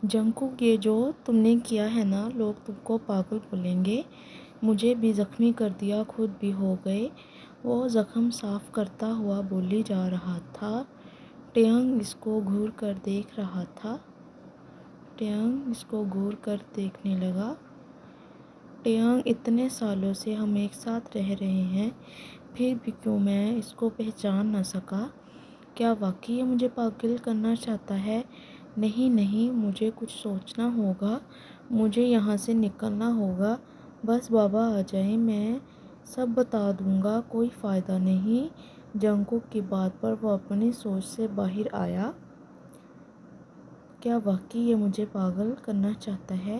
جنگکوک، یہ جو تم نے کیا ہے نا، لوگ تم کو پاگل بولیں گے۔ مجھے بھی زخمی کر دیا، خود بھی ہو گئے۔ وہ زخم صاف کرتا ہوا بولی جا رہا تھا۔ ٹیانگ اس کو گھور کر دیکھ رہا تھا۔ ٹیانگ اس کو گھور کر دیکھنے لگا۔ ٹیانگ، اتنے سالوں سے ہم ایک ساتھ رہ رہے ہیں، پھر بھی کیوں میں اس کو پہچان نہ سکا؟ کیا واقعی یہ مجھے پاگل کرنا چاہتا ہے؟ نہیں نہیں، مجھے کچھ سوچنا ہوگا، مجھے یہاں سے نکلنا ہوگا۔ بس بابا آ جائیں، میں سب بتا دوں گا، کوئی فائدہ نہیں۔ جنگکوک کی بات پر وہ اپنی سوچ سے باہر آیا۔ کیا واقعی یہ مجھے پاگل کرنا چاہتا ہے؟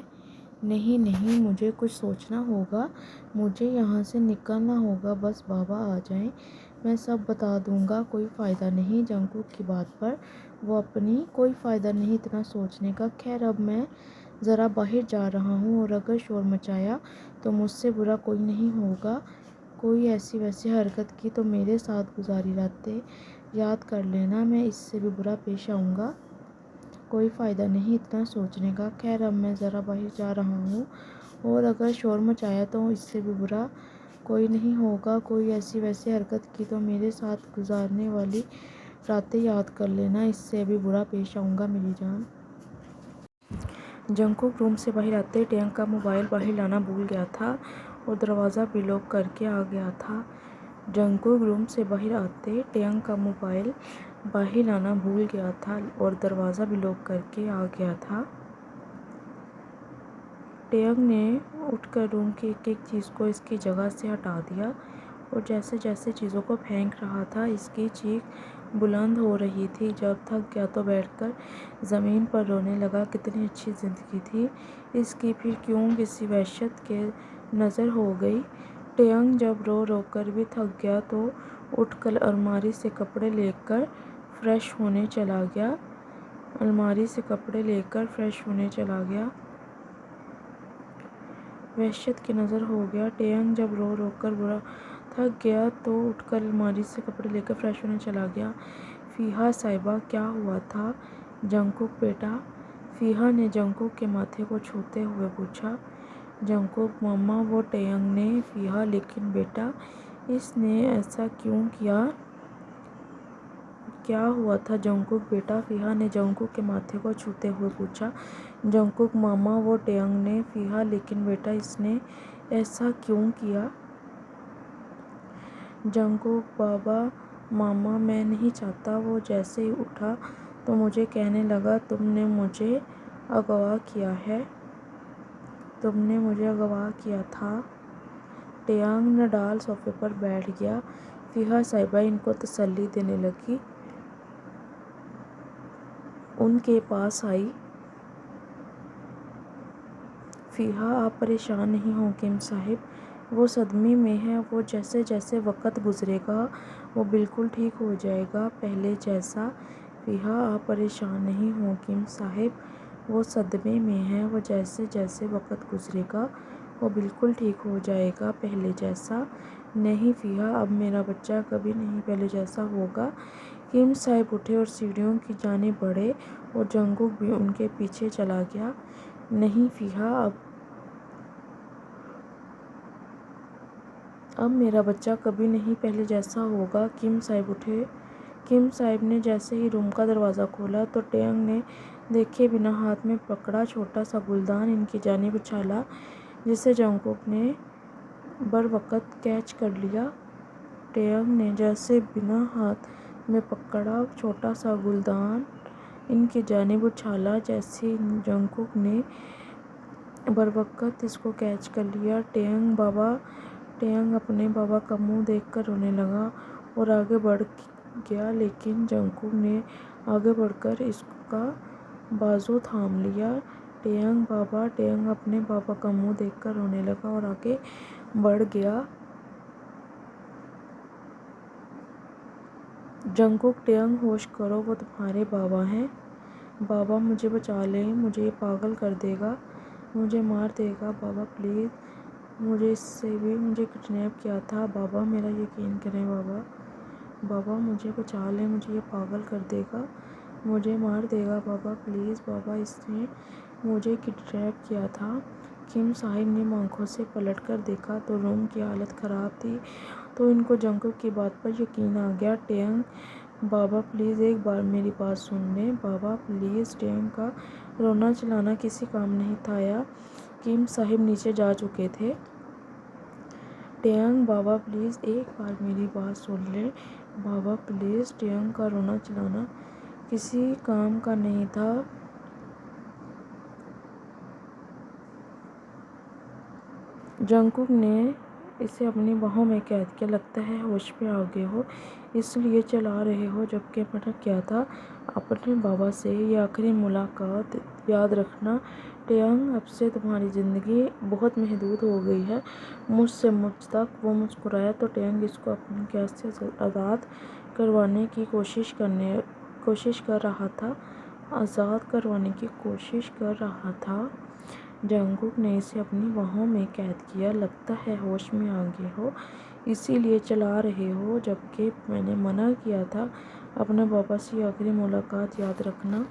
نہیں نہیں، مجھے کچھ سوچنا ہوگا، مجھے یہاں سے نکلنا ہوگا۔ بس بابا آ جائیں، میں سب بتا دوں گا، کوئی فائدہ نہیں۔ جنگکوک کی بات پر وہ اپنی کوئی فائدہ نہیں اتنا سوچنے کا۔ خیر، اب میں ذرا باہر جا رہا ہوں، اور اگر شور مچایا تو مجھ سے برا کوئی نہیں ہوگا۔ کوئی ایسی ویسی حرکت کی تو میرے ساتھ گزاری راتیں یاد کر لینا، میں اس سے بھی برا پیش آؤں گا۔ کوئی فائدہ نہیں اتنا سوچنے کا۔ خیر، اب میں ذرا باہر جا رہا ہوں، اور اگر شور مچایا تو اس سے بھی برا کوئی نہیں ہوگا۔ کوئی ایسی ویسی حرکت کی تو میرے ساتھ گزارنے والی راتیں یاد کر لینا، اس سے بھی برا پیش آؤں گا میری جان۔ جنگکوک روم سے باہر آتے ٹیانگ کا موبائل باہر لانا بھول گیا تھا، اور دروازہ بھی لاک کر کے آ گیا تھا۔ جنگکوک روم سے باہر آتے ٹیانگ کا موبائل باہر لانا بھول گیا تھا، اور دروازہ بھی لاک کر کے آ گیا تھا۔ ٹیانگ نے اٹھ کر روم کی ایک ایک چیز کو اس کی جگہ سے ہٹا دیا، اور جیسے جیسے چیزوں کو پھینک رہا تھا، اس کی چیخ بلند ہو رہی تھی۔ جب تھک گیا تو بیٹھ کر زمین پر رونے لگا۔ کتنی اچھی زندگی تھی اس کی، پھر کیوں کسی وحشت کے نظر ہو گئی؟ ٹیانگ جب رو رو کر بھی تھک گیا تو اٹھ کر الماری سے کپڑے لے کر فریش ہونے چلا گیا۔ الماری سے کپڑے لے کر فریش ہونے چلا گیا۔ وحشت کے نظر ہو گیا۔ ٹیانگ جب رو رو کر برا تھک گیا تو اٹھ کر الماری سے کپڑے لے کر فریش ہونے چلا گیا۔ فیہا صاحبہ، کیا ہوا تھا؟ جنگکوک بیٹا، فیہا نے جنگکوک کے ماتھے کو چھوتے ہوئے پوچھا۔ جنگکوک ماما، وہ ٹیانگ نے۔ فیہا، لیکن بیٹا اس نے ایسا کیوں کیا؟ کیا ہوا تھا جنگکوک بیٹا؟ فیہا نے جنگکوک کے ماتھے کو چھوتے ہوئے پوچھا۔ جنگکوک ماما، وہ ٹیانگ نے۔ فیہا، لیکن بیٹا اس نے ایسا کیوں کیا؟ جنگکوک بابا، ماما میں نہیں چاہتا۔ وہ جیسے ہی اٹھا تو مجھے کہنے لگا تم نے مجھے اغوا کیا ہے، تم نے مجھے اغوا کیا تھا۔ ٹیانگ نڈال صوفے پر بیٹھ گیا۔ فیہا صاحبہ ان کو تسلی دینے لگی۔ ان کے پاس آئی۔ فیہا، آپ پریشان نہیں ہوں کیم صاحب، وہ صدمے میں ہے، وہ جیسے جیسے وقت گزرے گا وہ بالکل ٹھیک ہو جائے گا، پہلے جیسا۔ فیہا، آپ پریشان نہیں ہوں کیم صاحب، وہ صدمے میں ہے، وہ جیسے جیسے وقت گزرے گا وہ بالکل ٹھیک ہو جائے گا، پہلے جیسا۔ نہیں فیہا، اب میرا بچہ کبھی نہیں پہلے جیسا ہوگا۔ کیم صاحب اٹھے اور سیڑھیوں کی جانب بڑھے، اور جنگکوک بھی ان کے پیچھے چلا گیا۔ نہیں فیہا، اب میرا بچہ کبھی نہیں پہلے جیسا ہوگا۔ کیم صاحب اٹھے۔ کیم صاحب نے جیسے ہی روم کا دروازہ کھولا تو ٹیانگ نے دیکھے بنا ہاتھ میں پکڑا چھوٹا سا گلدان ان کی جانب اچھالا، جسے جنگکوک نے بروقت کیچ کر لیا۔ ٹیانگ نے جیسے بنا ہاتھ میں پکڑا چھوٹا سا گلدان ان کی جانب اچھالا، جیسے ہی جنگکوک نے بروقت اس کو کیچ کر لیا۔ ٹیانگ بابا، ٹیانگ اپنے بابا کا منہ دیکھ کر رونے لگا اور آگے بڑھ گیا، لیکن جنگکوک نے آگے بڑھ کر اس کا بازو تھام لیا۔ ٹیانگ بابا، ٹیانگ اپنے بابا کا منہ دیکھ کر رونے لگا اور آگے بڑھ گیا۔ جنگکوک، ٹیانگ ہوش کرو، وہ تمہارے بابا ہیں۔ بابا مجھے بچا لیں، مجھے یہ پاگل کر دے گا، مجھے مار دے گا۔ بابا پلیز، مجھے اس سے بھی مجھے کڈنیپ کیا تھا۔ بابا میرا یقین کریں بابا، بابا مجھے بچا لیں، مجھے یہ پاگل کر دے گا۔ مجھے مار دے گا بابا، پلیز بابا، اس نے مجھے کڈنیپ کیا تھا۔ کیم صاحب نے آنکھوں سے پلٹ کر دیکھا تو روم کی حالت خراب تھی، تو ان کو جنگکوک کی بات پر یقین آ گیا۔ ٹینگ، بابا پلیز ایک بار میری بات سن لیں، بابا پلیز۔ ٹینگ کا رونا چلانا کسی کام نہیں تھا یا کیم صاحب نیچے جا چکے تھے۔ ٹینگ، بابا پلیز ایک بار میری بات سن لیں، بابا پلیز۔ ٹینگ کا رونا چلانا کسی کام کا نہیں تھا۔ جنگکوک نے اسے اپنی باہوں میں قید کیا۔ لگتا ہے ہوش میں آ گئے ہو، اس لیے چلا رہے ہو جبکہ منع کیا تھا اپنے بابا سے۔ یہ آخری ملاقات یاد رکھنا ٹینگ، اب سے تمہاری زندگی بہت محدود ہو گئی ہے مجھ سے مجھ تک۔ وہ مسکرایا تو ٹینگ اس کو اپنی قید سے آزاد کروانے کی کوشش کر رہا تھا۔ جنگکوک نے اسے اپنی باہوں میں قید کیا۔ لگتا ہے ہوش میں آ گئے ہو، اسی لیے چلا رہے ہو جبکہ میں نے منع کیا تھا اپنے بابا سے۔ یہ آخری ملاقات یاد رکھنا۔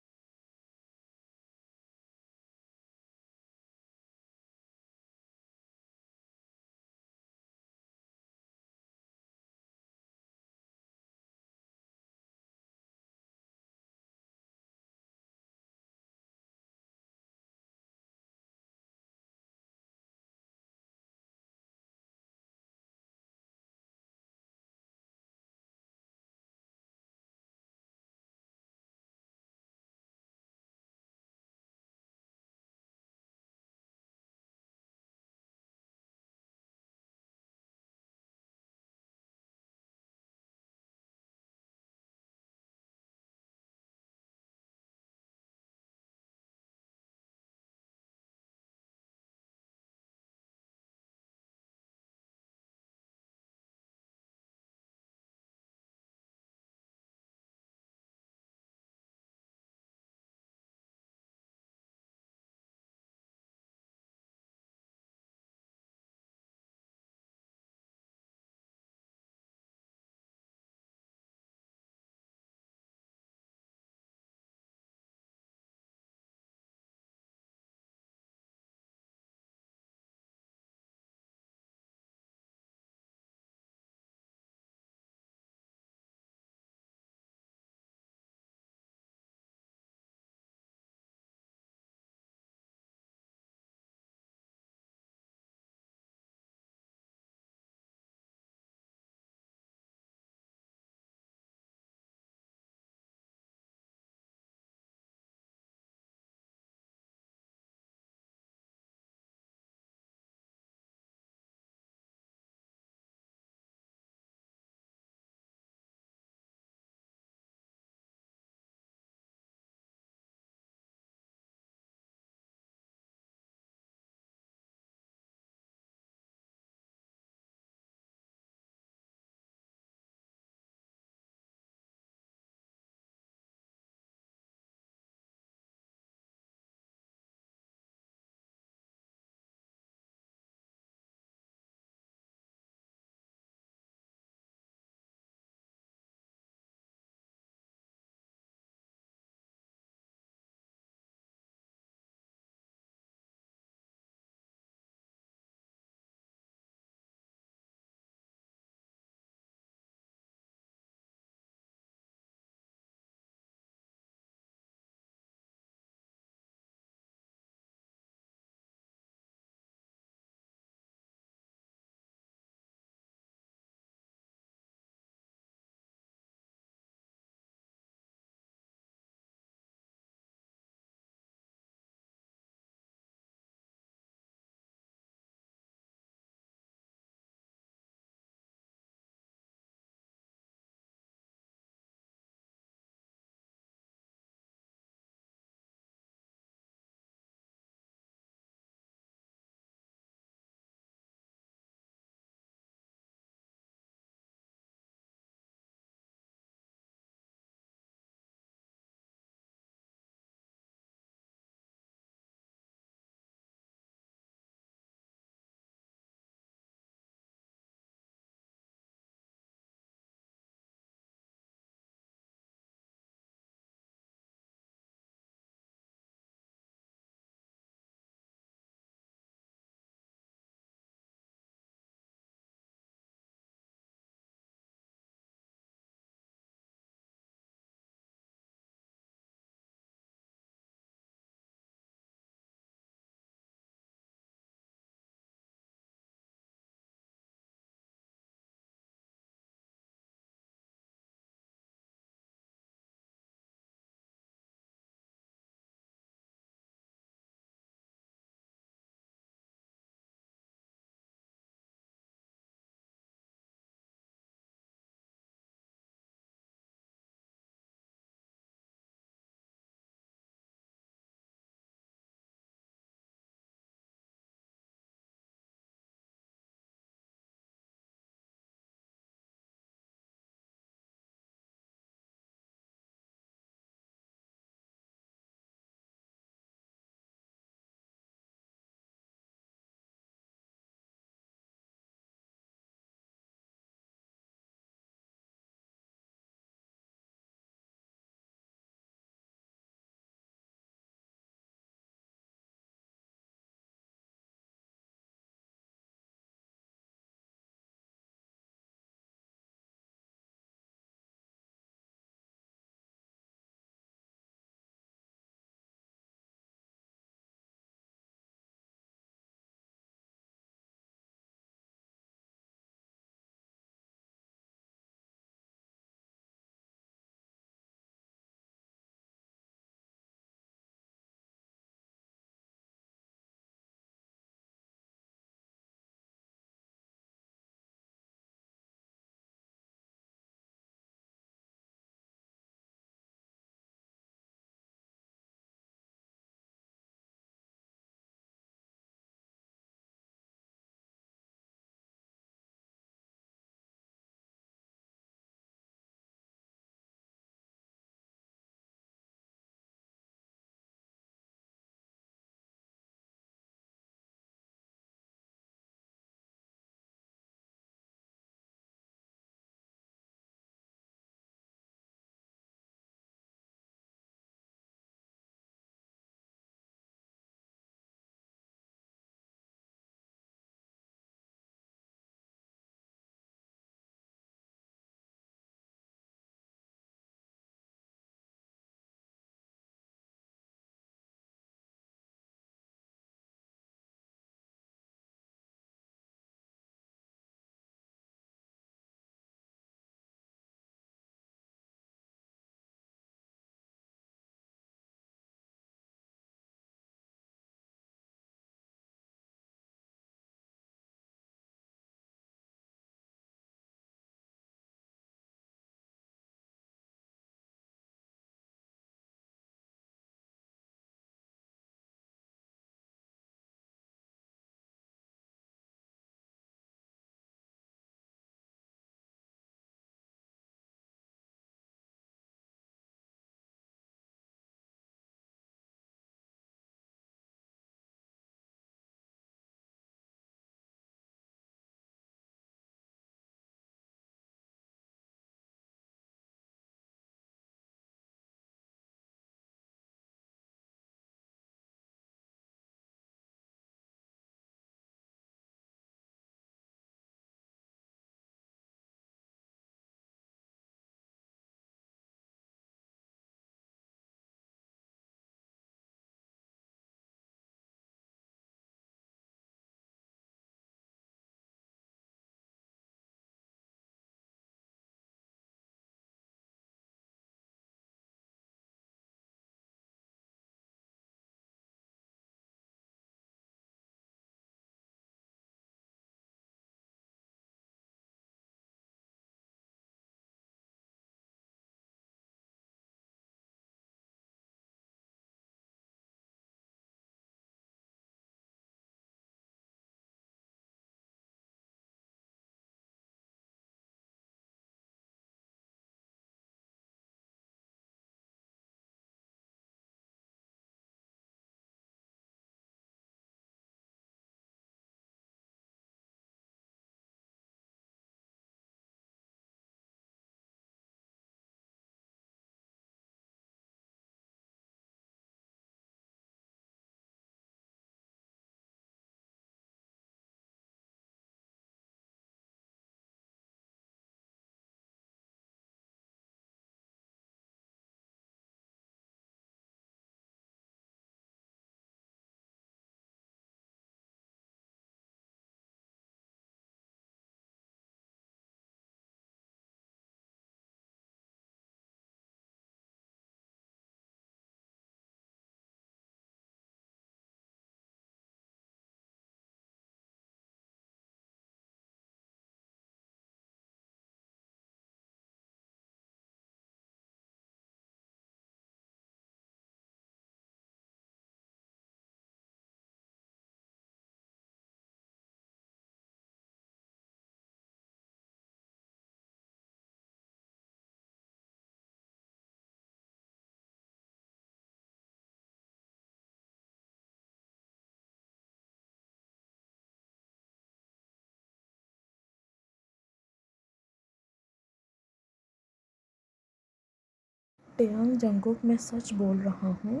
ٹیانگ جنگکوک میں سچ بول رہا ہوں۔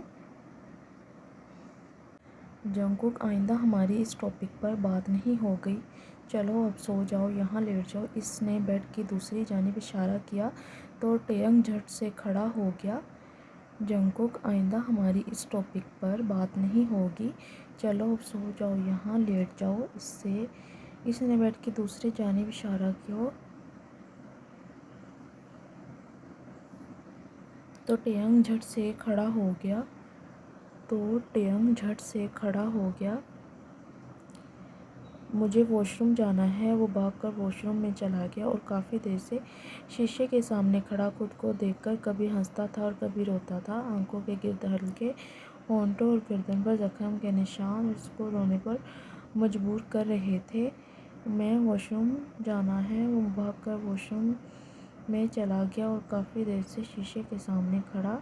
جنگکوک آئندہ ہماری اس ٹاپک پر بات نہیں ہوگی، چلو اب سو جاؤ، یہاں لیٹ جاؤ۔ اس نے بیڈ کی دوسری جانب اشارہ کیا تو ٹیانگ جھٹ سے کھڑا ہو گیا۔ جنگکوک آئندہ ہماری اس ٹاپک پر بات نہیں ہوگی، چلو اب سو جاؤ، یہاں لیٹ جاؤ۔ اس نے بیڈ کی دوسری جانب اشارہ کیا تو ٹیانگ جھٹ سے کھڑا ہو گیا۔ مجھے واش روم جانا ہے۔ وہ بھاگ کر واش روم میں چلا گیا اور کافی دیر سے شیشے کے سامنے کھڑا خود کو دیکھ کر کبھی ہنستا تھا اور کبھی روتا تھا۔ آنکھوں کے گرد ہلکے ہونٹوں اور گردن پر زخم کے نشان اس کو رونے پر مجبور کر رہے تھے۔ میں واش روم جانا ہے۔ وہ بھاگ کر واش روم میں چلا گیا اور کافی دیر سے شیشے کے سامنے کھڑا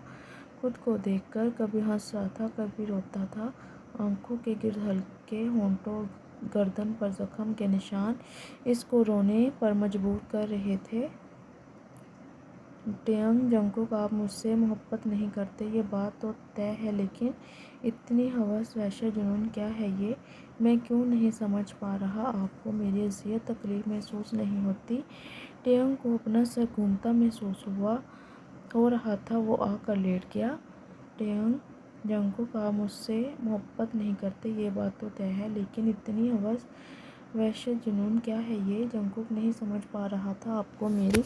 خود کو دیکھ کر کبھی ہنس رہا تھا کبھی روتا تھا۔ آنکھوں کے گرد ہلکے ہونٹوں اور گردن پر زخم کے نشان اس کو رونے پر مجبور کر رہے تھے۔ ٹیانگ جنگکوک، آپ مجھ سے محبت نہیں کرتے، یہ بات تو طے ہے، لیکن اتنی ہوس، وحشت، جنون کیا ہے یہ؟ میں کیوں نہیں سمجھ پا رہا؟ آپ کو میری اذیت تکلیف محسوس نہیں ہوتی؟ ٹیانگ کو اپنا سر گھومتا محسوس ہو رہا تھا۔ وہ آ کر لیٹ گیا۔ ٹیانگ جنگکوک، آپ مجھ سے محبت نہیں کرتے، یہ بات تو طے ہے، لیکن اتنی ہوس، وحشت، جنون کیا ہے یہ؟ جنگکوک نہیں سمجھ پا رہا تھا۔ آپ کو میری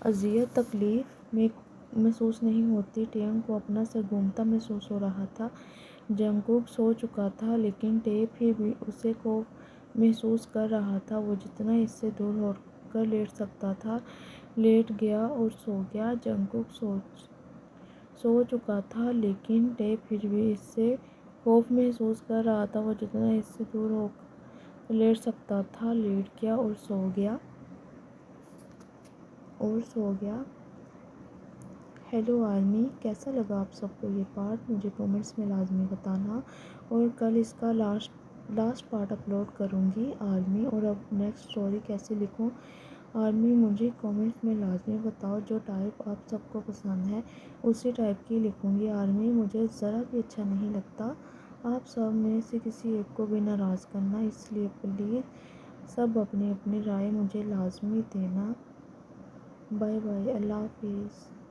اذیت تکلیف محسوس نہیں ہوتی؟ ٹیانگ کو اپنا سر گھومتا محسوس ہو رہا تھا۔ جنگکوک سو چکا تھا، لیکن ٹے پھر بھی اسے خوف محسوس کر رہا تھا۔ وہ جتنا اس سے دور ہو کر لیٹ سکتا تھا لیٹ گیا اور سو گیا۔ جنگکوک سو چکا تھا، لیکن ٹے پھر بھی اس سے خوف محسوس کر رہا تھا۔ وہ جتنا اس سے دور ہو کر لیٹ سکتا تھا لیٹ گیا اور سو گیا۔ ہیلو آرمی، کیسا لگا آپ سب کو یہ پارٹ؟ مجھے کمنٹس میں لازمی بتانا، اور کل اس کا لاسٹ پارٹ اپلوڈ کروں گی آرمی۔ اور اب نیکسٹ اسٹوری کیسے لکھوں آرمی، مجھے کمنٹس میں لازمی بتاؤ۔ جو ٹائپ آپ سب کو پسند ہے اسی ٹائپ کی لکھوں گی آرمی۔ مجھے ذرا بھی اچھا نہیں لگتا آپ سب میں سے کسی ایک کو بھی ناراض کرنا، اس لیے پلیز سب اپنی اپنی رائے مجھے لازمی دینا۔ بائے بائے، اللہ حافظ۔